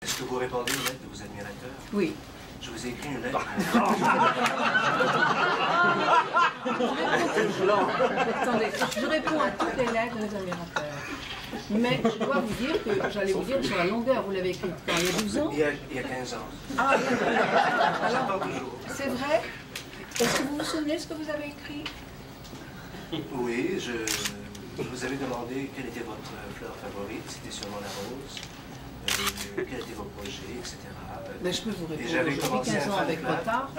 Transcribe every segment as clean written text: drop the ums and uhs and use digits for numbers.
Est-ce que vous répondez aux lettres de vos admirateurs? Oui. Je vous ai écrit une lettre. Attendez, je réponds à toutes les lettres des admirateurs. Mais je dois vous dire que j'allais vous dire sur la longueur, vous l'avez écrit quand il y a 12 ans? Il y a 15 ans. Ah, J'attends alors, toujours. c'est vrai? Est-ce que vous vous souvenez ce que vous avez écrit? Oui, je vous avais demandé quelle était votre fleur favorite, c'était sûrement la rose, quels étaient vos projets, etc. Mais je peux vous répondre, j'avais j'ai commencé 15 ans à avec faire retard.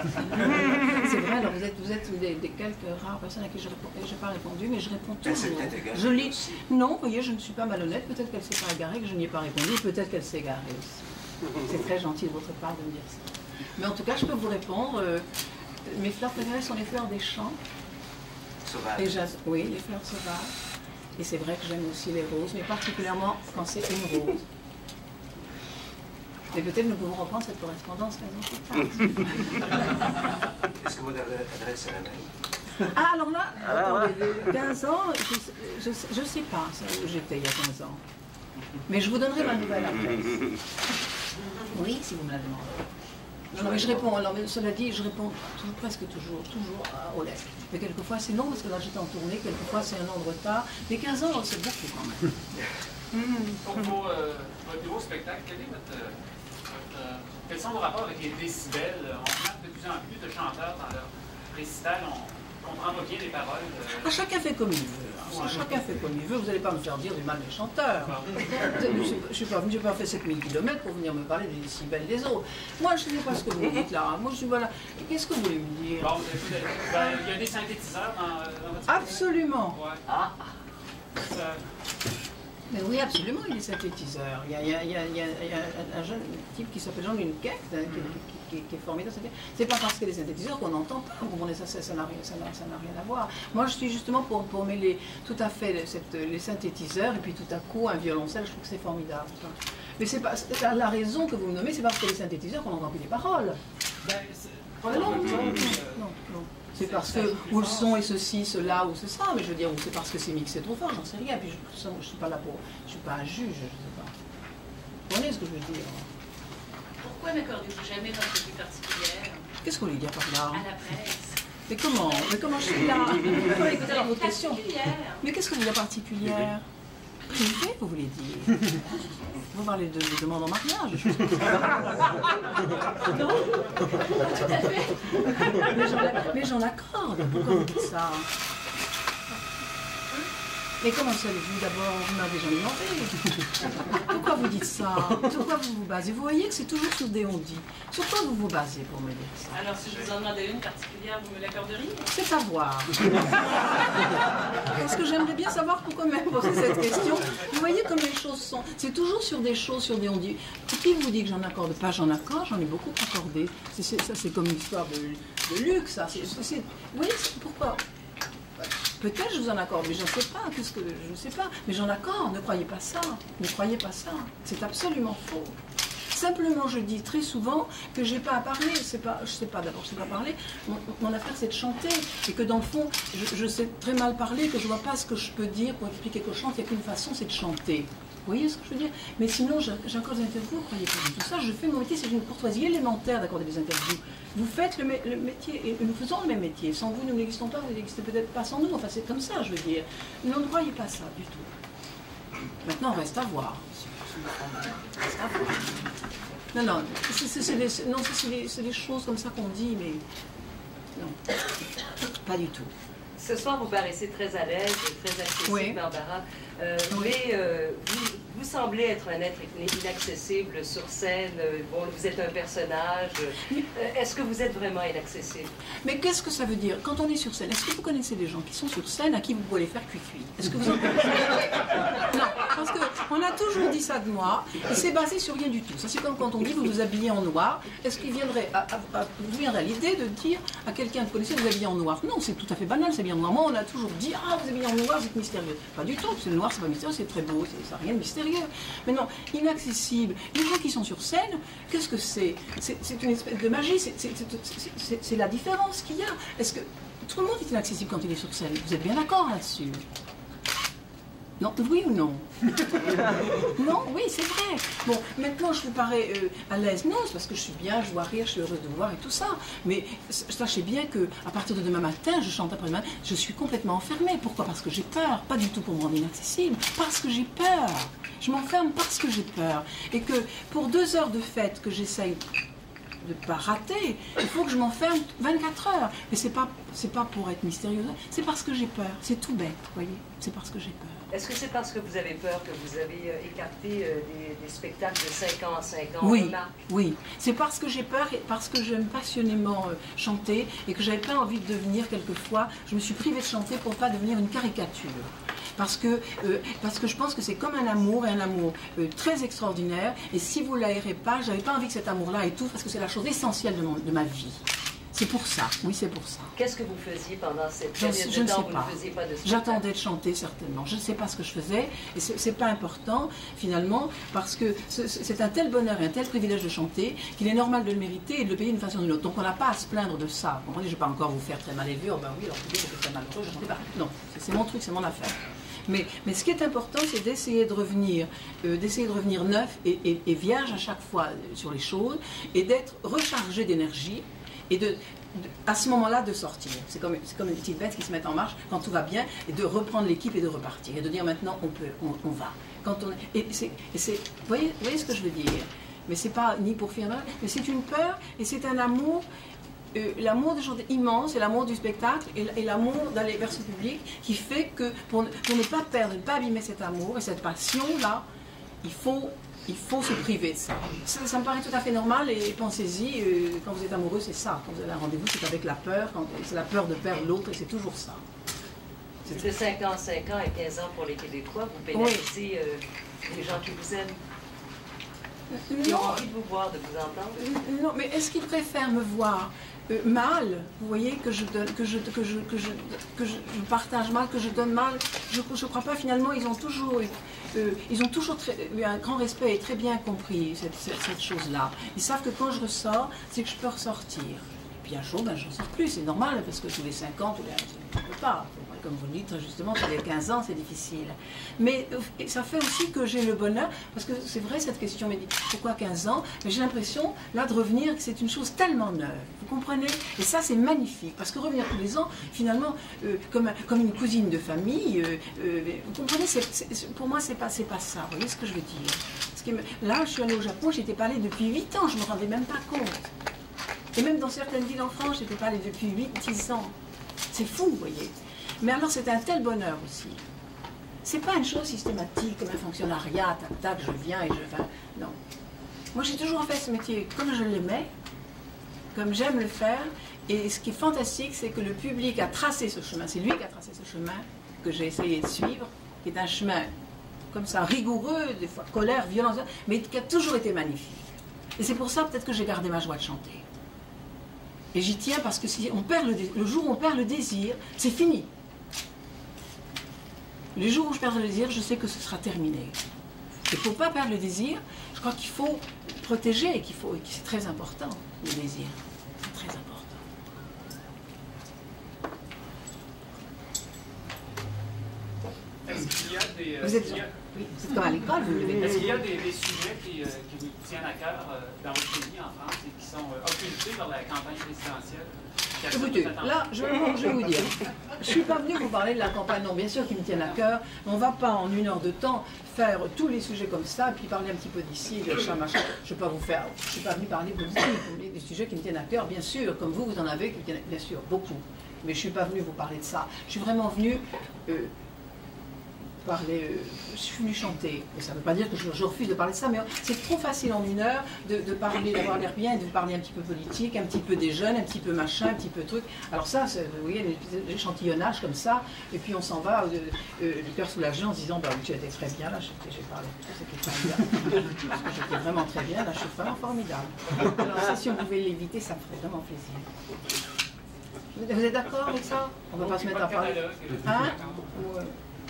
C'est vrai, alors vous êtes une des quelques rares personnes à qui je n'ai pas répondu, mais je réponds Elle s'est toujours. peut-être égarée Je lis. aussi. Non, vous voyez, je ne suis pas malhonnête, peut-être qu'elle ne s'est pas égarée, que je n'y ai pas répondu, peut-être qu'elle s'est égarée aussi. C'est très gentil de votre part de me dire ça. Mais en tout cas, je peux vous répondre, mes fleurs préférées sont les fleurs des champs. Sauvage. Et oui, les fleurs sauvages. Et c'est vrai que j'aime aussi les roses, mais particulièrement quand c'est une rose. Et peut-être nous pouvons reprendre cette correspondance 15 ans plus tard. Est-ce que votre adresse est la même? Ah, alors là, attendez, 15 ans, je ne sais pas où j'étais il y a 15 ans. Mais je vous donnerai ma nouvelle adresse. Oui, si vous me la demandez. Non, mais je réponds, alors, mais cela dit, je réponds presque toujours aux lettres. Mais quelquefois c'est non, parce que là j'étais en tournée, quelquefois c'est un an de retard. Mais 15 ans, c'est beaucoup quand même. Pour votre nouveau spectacle, quels sont vos rapports avec les décibels? On remarque de plus en plus de chanteurs dans leur récital, on comprend pas bien les paroles. Ah, chacun fait comme il veut. Chacun fait comme il veut. Vous n'allez pas me faire dire du mal des chanteurs. Je n'ai pas fait 7000 km pour venir me parler des décibels des autres. Moi, je ne sais pas ce que vous me dites là. Moi, je suis voilà. Qu'est-ce que vous voulez me dire? Bon, il y a des synthétiseurs dans votre spectacle? Absolument. Ouais. Ah. Ça- Mais oui, absolument, il est synthétiseur. Il y a un jeune type qui s'appelle Jean Lunquet, qui est formidable. C'est pas parce que les synthétiseurs qu'on n'entend pas, vous comprenez, ça n'a rien à voir. Moi, je suis justement pour mêler tout à fait les synthétiseurs et puis tout à coup un violoncelle, je trouve que c'est formidable. Mais c'est pas la raison que vous me nommez, c'est parce que les synthétiseurs, qu'on n'entend plus les paroles. Non. C'est parce que ou le son est ceci, cela ou c'est ça, mais je veux dire, ou c'est parce que c'est mixé trop fort, j'en sais rien. Puis je ne suis pas là pour, je suis pas un juge, je sais pas. Vous comprenez ce que je veux dire? Pourquoi n'accordez-vous jamais d'entrevue particulière Qu'est-ce que vous voulez dire par là? à la presse? Mais comment je suis là? Vous pouvez écouter votre question. Particulière. Mais qu'est-ce que vous voulez dire particulière? Privé, vous voulez dire? Vous parlez de demande en mariage, des choses comme ça. Non, tout à fait. Mais j'en accorde. Pourquoi vous dites ça? Mais comment savez-vous d'abord? Vous m'avez jamais demandé. Pourquoi vous dites ça? Sur quoi vous vous basez? Vous voyez que c'est toujours sur des on-dit. Sur quoi vous vous basez pour me dire ça? Alors, si je vous en demandais une particulière, vous me l'accorderiez? C'est à voir. Parce que j'aimerais bien savoir pourquoi même poser cette question. Vous voyez comme les choses sont. C'est toujours sur des choses, sur des on-dit. Qui vous dit que j'en accorde pas? J'en accorde, j'en ai beaucoup accordé. Ça, c'est comme une histoire de luxe, ça. Vous voyez, pourquoi? Peut-être je vous en accorde, mais je ne sais pas. Je ne sais pas. Mais j'en accorde. Ne croyez pas ça. Ne croyez pas ça. C'est absolument faux. Simplement, je dis très souvent que je n'ai pas à parler. Je sais pas d'abord, je ne sais pas parler. Mon affaire, c'est de chanter. Et que dans le fond, je sais très mal parler, que je ne vois pas ce que je peux dire pour expliquer que je chante. Il n'y a qu'une façon, c'est de chanter. Vous voyez ce que je veux dire? Mais sinon, j'accorde des interviews, croyez pas du tout ça. Je fais mon métier, c'est une courtoisie élémentaire d'accorder des interviews. Vous faites le métier, et nous faisons le même métier. Sans vous, nous n'existons pas, vous n'existez peut-être pas sans nous. Enfin, c'est comme ça, je veux dire. Non, ne croyez pas ça du tout. Maintenant, reste à voir. Reste à voir. Non, c'est des choses comme ça qu'on dit, mais non, pas du tout. Ce soir, vous paraissez très à l'aise, très accessible, Oui. Barbara. Oui. Mais vous semblez être un être inaccessible sur scène. Bon, vous êtes un personnage. Est-ce que vous êtes vraiment inaccessible? Mais qu'est-ce que ça veut dire? Quand on est sur scène, est-ce que vous connaissez des gens qui sont sur scène à qui vous pouvez les faire cuit-cuit? Est-ce que vous en connaissez? Non, parce qu'on a toujours dit ça de moi, et c'est basé sur rien du tout. Ça, c'est comme quand on dit vous vous habillez en noir. Est-ce qu'il viendrait vous viendrait l'idée de dire à quelqu'un que vous connaissez vous habillez en noir? Non, c'est tout à fait banal, c'est bien noir. Moi, on a toujours dit ah, vous habillez en noir, c'est mystérieux. Pas du tout, c'est le noir, c'est pas mystérieux, c'est très beau, ça n'a rien de mystérieux. Mais non, inaccessible. Les gens qui sont sur scène, qu'est-ce que c'est? C'est une espèce de magie, c'est la différence qu'il y a. Est-ce que tout le monde est inaccessible quand il est sur scène? Vous êtes bien d'accord là-dessus? Non, oui ou non? Non, oui, c'est vrai. Bon, maintenant je vous parais à l'aise. Non, c'est parce que je suis bien, je vois rire, je suis heureuse de vous voir et tout ça. Mais sachez bien qu'à partir de demain matin, je chante après-demain, je suis complètement enfermée. Pourquoi? Parce que j'ai peur. Pas du tout pour me rendre inaccessible. Parce que j'ai peur. Je m'enferme parce que j'ai peur. Et que pour 2 heures de fête que j'essaye de ne pas rater, il faut que je m'enferme 24 heures. Mais c'est pas pour être mystérieuse, c'est parce que j'ai peur. C'est tout bête, vous voyez. C'est parce que j'ai peur. Est-ce que c'est parce que vous avez peur que vous avez écarté des spectacles de 5 ans à 5 ans? Oui, oui. C'est parce que j'ai peur et parce que j'aime passionnément chanter et que j'avais pas envie de devenir quelquefois, je me suis privée de chanter pour pas devenir une caricature. Parce que je pense que c'est comme un amour, et un amour très extraordinaire. Et si vous ne l'aérez pas, j'avais pas envie que cet amour-là étouffe, parce que c'est la chose essentielle de ma vie. C'est pour ça, oui, c'est pour ça. Qu'est-ce que vous faisiez pendant cette période de temps? Je ne sais Vous pas. ne faisiez pas de spectacle? J'attendais de chanter, certainement. Je ne sais pas ce que je faisais, et c'est pas important, finalement, parce que c'est un tel bonheur et un tel privilège de chanter qu'il est normal de le mériter et de le payer d'une façon ou d'une autre. Donc on n'a pas à se plaindre de ça. Vous comprenez, je ne vais pas encore vous faire très mal élevé. Oh ben oui, alors vous dites que c'est très malheureux, je ne chantais pas. Non, c'est mon truc, c'est mon affaire. Mais ce qui est important, c'est d'essayer de revenir neuf et vierge à chaque fois sur les choses, et d'être rechargé d'énergie, et à ce moment-là de sortir. C'est comme une petite bête qui se met en marche quand tout va bien, et de reprendre l'équipe et de repartir, et de dire maintenant on va. Vous voyez ce que je veux dire? Mais c'est pas ni pour faire mal, mais c'est une peur, et c'est un amour. L'amour de chanter immense, et l'amour du spectacle, et l'amour d'aller vers ce public, qui fait que pour ne pas perdre, ne pas abîmer cet amour et cette passion-là, il faut se priver de ça. Ça me paraît tout à fait normal, et pensez-y, quand vous êtes amoureux, c'est ça. Quand vous avez un rendez-vous, c'est avec la peur, c'est la peur de perdre l'autre, et c'est toujours ça. C'est de 5 ans à 5 ans et 15 ans pour les Québécois, vous pénalisez les gens qui vous aiment. Ils ont envie de vous voir, de vous entendre. Non, mais est-ce qu'ils préfèrent me voir mal, vous voyez, que je partage mal, que je donne mal? Je ne crois pas. Finalement, ils ont toujours eu un grand respect et très bien compris cette chose-là. Ils savent que quand je ressors, c'est que je peux ressortir. Et puis un jour, ben, je ne ressors plus, c'est normal, parce que tous les 5 ans, on ne peut pas. Comme vous le dites très justement, tous les 15 ans, c'est difficile. Mais ça fait aussi que j'ai le bonheur, parce que c'est vrai cette question, mais pourquoi 15 ans? Mais j'ai l'impression, là, de revenir, que c'est une chose tellement neuve. Vous comprenez? Et ça, c'est magnifique, parce que revenir tous les ans, finalement, comme une cousine de famille, vous comprenez, pour moi, c'est pas ça. Vous voyez ce que je veux dire? Parce que là, je suis allée au Japon, j'étais pas allée depuis 8 ans, je ne me rendais même pas compte. Et même dans certaines villes en France, je n'étais pas allée depuis 8-10 ans. C'est fou, vous voyez. Mais alors c'est un tel bonheur aussi. C'est pas une chose systématique comme un fonctionnariat, tac tac, je viens et je vais. Non. Moi j'ai toujours fait ce métier comme je l'aimais, comme j'aime le faire. Et ce qui est fantastique, c'est que le public a tracé ce chemin. C'est lui qui a tracé ce chemin que j'ai essayé de suivre, qui est un chemin comme ça rigoureux, des fois colère, violence, mais qui a toujours été magnifique. Et c'est pour ça peut-être que j'ai gardé ma joie de chanter. Et j'y tiens parce que si on perd le jour où on perd le désir, c'est fini. Les jours où je perds le désir, je sais que ce sera terminé. Il ne faut pas perdre le désir. Je crois qu'il faut protéger et que c'est très important, le désir. C'est très important. Est-ce qu'il y a des... Vous êtes comme à l'école, vous l'avez. Est-ce qu'il y a des sujets qui vous tiennent à cœur dans votre pays en France et qui sont occultés par la campagne présidentielle? Écoutez, là, je vais vous dire, je ne suis pas venue vous parler de la campagne, non, bien sûr qu'ils me tiennent à cœur, mais on ne va pas en 1 heure de temps faire tous les sujets comme ça, puis parler un petit peu d'ici, de ça, machin. Je ne suis pas venue parler politique, des sujets qui me tiennent à cœur, bien sûr, comme vous en avez, qui me tiennent, bien sûr, beaucoup. Mais je ne suis pas venue vous parler de ça. Je suis vraiment venue je suis venue chanter. Et ça ne veut pas dire que je refuse de parler de ça, mais c'est trop facile en 1 heure de parler, d'avoir l'air bien, et de parler un petit peu politique, un petit peu des jeunes, un petit peu machin, un petit peu truc. Alors ça, vous voyez, l'échantillonnage comme ça, et puis on s'en va du cœur soulagé en se disant, bah oui, tu étais très bien, là, j'ai parlé, c'était très bien. Parce que j'étais vraiment très bien, là, je suis vraiment formidable. Alors ça, si on pouvait l'éviter, ça me ferait vraiment plaisir. Vous êtes d'accord avec ça? On ne va pas se mettre à parler. Hein?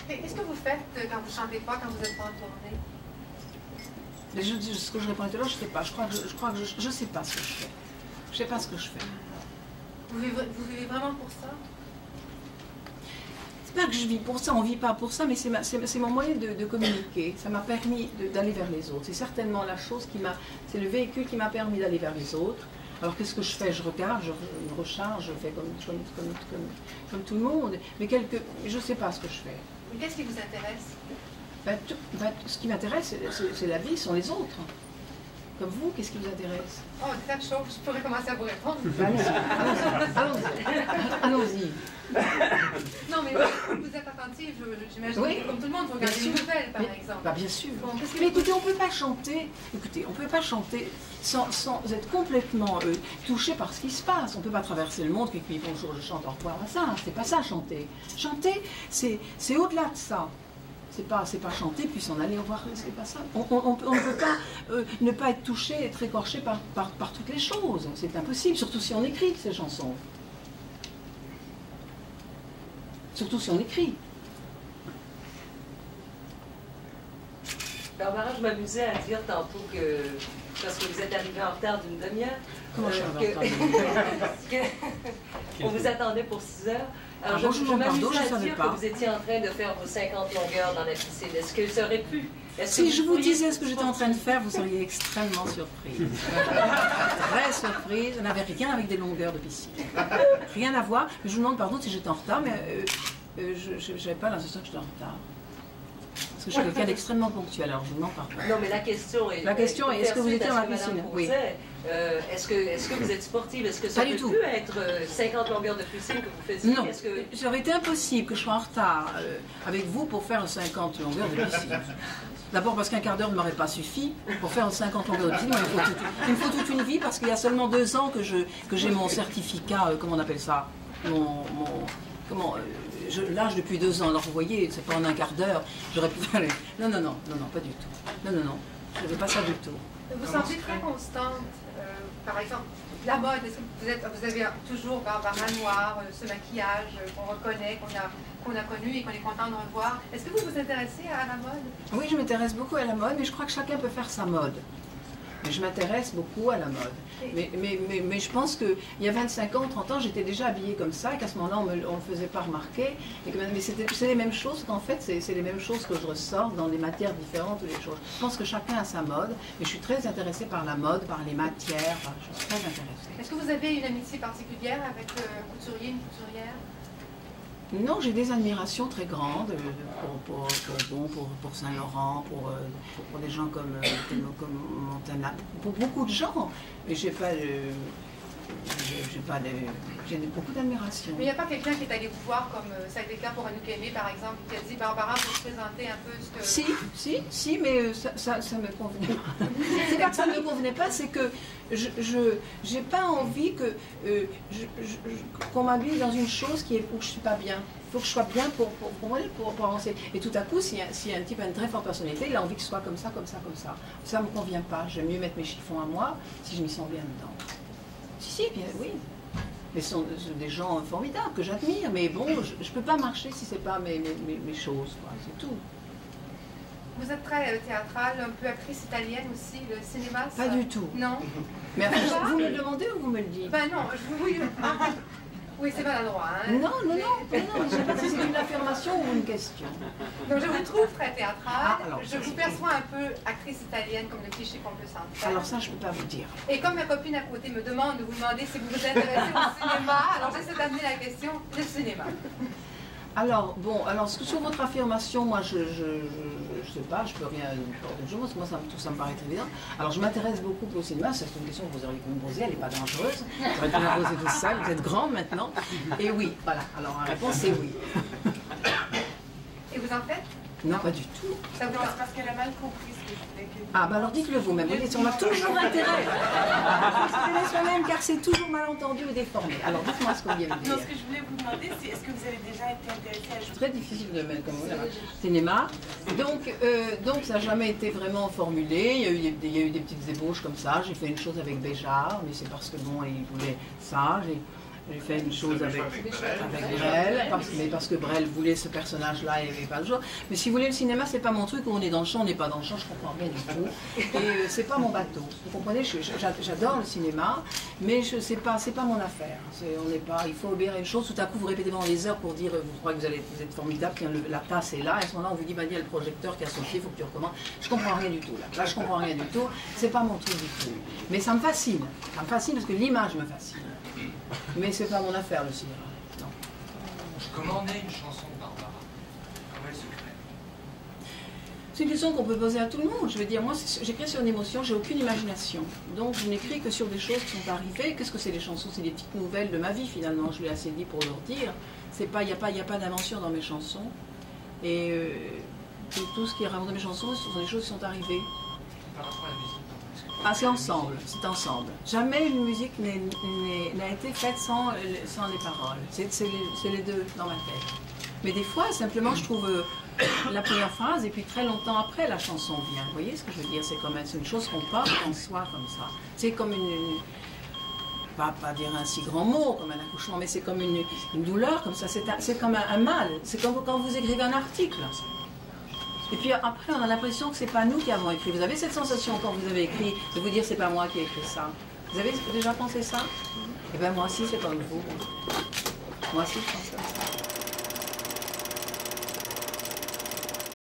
Qu'est-ce que vous faites quand vous ne chantez pas, quand vous n'êtes pas en tournée? Ce que je répondais tout à l'heure, je ne sais pas. Je crois que je ne sais pas ce que je fais. Je ne sais pas ce que je fais. Vous vivez vraiment pour ça? c'est pas que je vis pour ça, on vit pas pour ça, mais c'est mon moyen de communiquer. Ça m'a permis d'aller vers les autres. C'est certainement la chose c'est le véhicule qui m'a permis d'aller vers les autres. Alors qu'est-ce que je fais? Je regarde, je me recharge, je fais comme tout le monde. Mais je sais pas ce que je fais. Mais qu'est-ce qui vous intéresse? Ce qui m'intéresse, c'est la vie, sont les autres. Comme vous, qu'est-ce qui vous intéresse? Oh, des tas de choses, je pourrais commencer à vous répondre. Allons-y. Non, mais vous êtes attentive, j'imagine, oui, comme tout le monde, vous regardez les nouvelles, par exemple. Bah, bien sûr. Bon, mais écoutez, on ne peut pas chanter. Écoutez, on peut pas chanter sans être complètement touché par ce qui se passe. On ne peut pas traverser le monde et puis bonjour, je chante, au revoir à ça. C'est pas ça, chanter. Chanter, c'est au-delà de ça. C'est pas chanter puis s'en aller au revoir, c'est pas ça. On ne peut pas ne pas être touché, être écorché par toutes les choses. C'est impossible, surtout si on écrit ces chansons. Surtout si on écrit. Barbara, je m'amusais à dire tantôt que, parce que vous êtes arrivé en retard d'une demi-heure, Comment je suis en retard? on vous attendait pour 6 heures. Alors bon, je m'amusais à savais dire pas. que vous étiez en train de faire vos 50 longueurs dans la piscine. Est-ce que ça aurait pu? Si je vous disais ce que j'étais en train de faire, vous seriez extrêmement surprise. Très surprise. Ça n'avait rien avec des longueurs de piscine. Rien à voir. Mais je vous demande pardon si j'étais en retard, mais je n'avais pas l'impression que j'étais en retard. Parce que je suis quelqu'un d'extrêmement ponctuel, alors je vous demande pardon. Non, mais la question est... Est-ce que vous étiez dans la piscine? Oui. Est-ce que vous êtes sportive? Est-ce que ça peut plus être 50 longueurs de piscine que vous faisiez? Non, ça aurait été impossible que je sois en retard avec vous pour faire 50 longueurs de piscine. D'abord parce qu'un quart d'heure ne m'aurait pas suffi pour faire 50 longueurs de piscine. Il me faut toute une vie parce qu'il y a seulement 2 ans que j'ai mon certificat, comment on appelle ça? L'âge depuis 2 ans. Alors vous voyez, c'est pas en un quart d'heure. J'aurais pu faire... Non, pas du tout. Non, je n'avais pas ça du tout. Vous semblez très constante. Par exemple, la mode, est-ce que vous avez toujours Barbara Noire, ce maquillage qu'on reconnaît, qu'on a connu et qu'on est content de revoir. Est-ce que vous vous intéressez à la mode? Oui, je m'intéresse beaucoup à la mode, mais je crois que chacun peut faire sa mode. Mais je m'intéresse beaucoup à la mode. Mais je pense qu'il y a 25 ans, 30 ans, j'étais déjà habillée comme ça, et qu'à ce moment-là, on ne me le faisait pas remarquer. Mais c'est les mêmes choses qu'en fait, c'est les mêmes choses que je ressors dans des matières différentes ou des choses. Je pense que chacun a sa mode, mais je suis très intéressée par la mode, par les matières, je suis très intéressée. Est-ce que vous avez une amitié particulière avec un couturier, une couturière? Non, j'ai des admirations très grandes pour Saint-Laurent, pour des gens comme Montana, pour beaucoup de gens. Mais j'ai beaucoup d'admiration. Mais il n'y a pas quelqu'un qui est allé vous voir comme ça a été le cas pour Anouk Aimé, par exemple, qui a dit Barbara, vous présentez un peu ce que... Si, mais ça me convenait pas. C'est pas que ça ne me convenait pas, c'est que je n'ai pas envie qu'on m'habille dans une chose où je ne suis pas bien. Il faut que je sois bien pour avancer. Et tout à coup, si un type a une très forte personnalité, il a envie que ce soit comme ça. Ça ne me convient pas. J'aime mieux mettre mes chiffons à moi si je m'y sens bien dedans. Si, bien oui. Mais ce sont des gens formidables que j'admire. Mais bon, je ne peux pas marcher si ce n'est pas mes choses. C'est tout. Vous êtes très théâtrale, un peu actrice italienne aussi, le cinéma, ça... Pas du tout. Non. Mais vous me le demandez ou vous me le dites? Ben non, oui, c'est maladroit. Hein. Non, je ne sais pas si c'est une affirmation ou une question. Donc je vous trouve très théâtrale, je vous perçois perçois un peu actrice italienne, comme le cliché qu'on peut sentir. Alors ça, je ne peux pas vous dire. Et comme ma copine à côté me demande de vous demander si vous vous intéressez au cinéma, alors j'essaie d'amener la question du cinéma. Alors, sur votre affirmation, moi, je sais pas, je peux rien dire, parce que moi, tout ça me paraît très évident. Alors, je m'intéresse beaucoup au cinéma, c'est une question que vous auriez pu me poser, elle n'est pas dangereuse. J'aurais pu la poser tout ça, vous êtes grande maintenant. Et oui, voilà, alors la réponse, c'est oui. Et vous en faites? Non, pas du tout. Ça vous C'est parce qu'elle a mal compris ce que je voulais que... Ah, alors dites-le vous-même. On a toujours intérêt à exprimer soi-même, car c'est toujours mal entendu ou déformé. Alors dites-moi ce que vous vouliez me dire. Non, ce que je voulais vous demander, c'est est-ce que vous avez déjà été intéressée à jouer? C'est très difficile de mettre comme vous, cinéma. Donc ça n'a jamais été vraiment formulé. Il y a eu des petites ébauches comme ça. J'ai fait une chose avec Béjart, mais c'est parce que bon, il voulait ça. J'ai fait une chose avec Brel, parce que Brel voulait ce personnage-là, il n'y avait pas de joie. Mais si vous voulez, le cinéma, c'est pas mon truc, où on est dans le champ, on n'est pas dans le champ, je comprends rien du tout. Et c'est pas mon bateau. Vous comprenez, j'adore le cinéma, mais c'est pas mon affaire. On n'est pas, il faut obéir une chose, tout à coup vous répétez pendant des heures pour dire, vous croyez que vous êtes formidable, la tasse est là, et à ce moment-là, on vous dit, bah, il y a le projecteur qui a sauté, il faut que tu recommences. Je comprends rien du tout, là. Je comprends rien du tout, c'est pas mon truc du tout. Mais ça me fascine parce que l'image me fascine. Mais c'est pas mon affaire, le cinéma. Non. Comment naît une chanson de Barbara? Comment elle se crée? C'est une question qu'on peut poser à tout le monde. Je veux dire, moi, j'écris sur une émotion, j'ai aucune imagination. Donc, je n'écris que sur des choses qui sont arrivées. Qu'est-ce que c'est les chansons? C'est des petites nouvelles de ma vie, finalement. Je l'ai assez dit pour leur dire. Il n'y a pas d'invention dans mes chansons. Et tout ce qui est raconté dans mes chansons, ce sont des choses qui sont arrivées. Par rapport à la musique? Ah, c'est ensemble, c'est ensemble. Jamais une musique n'a été faite sans les paroles. C'est les deux dans ma tête. Mais des fois, simplement, je trouve la première phrase, et puis très longtemps après, la chanson vient. Vous voyez ce que je veux dire? C'est une chose qu'on porte en soi comme ça. C'est comme pas dire un si grand mot, comme un accouchement, mais c'est comme une douleur, comme ça. C'est comme un mal. C'est comme quand vous écrivez un article. Et puis après, on a l'impression que c'est pas nous qui avons écrit. Vous avez cette sensation quand vous avez écrit de vous dire c'est pas moi qui ai écrit ça. Vous avez déjà pensé ça? Eh bien moi aussi, c'est comme vous. Moi aussi, je pense comme ça.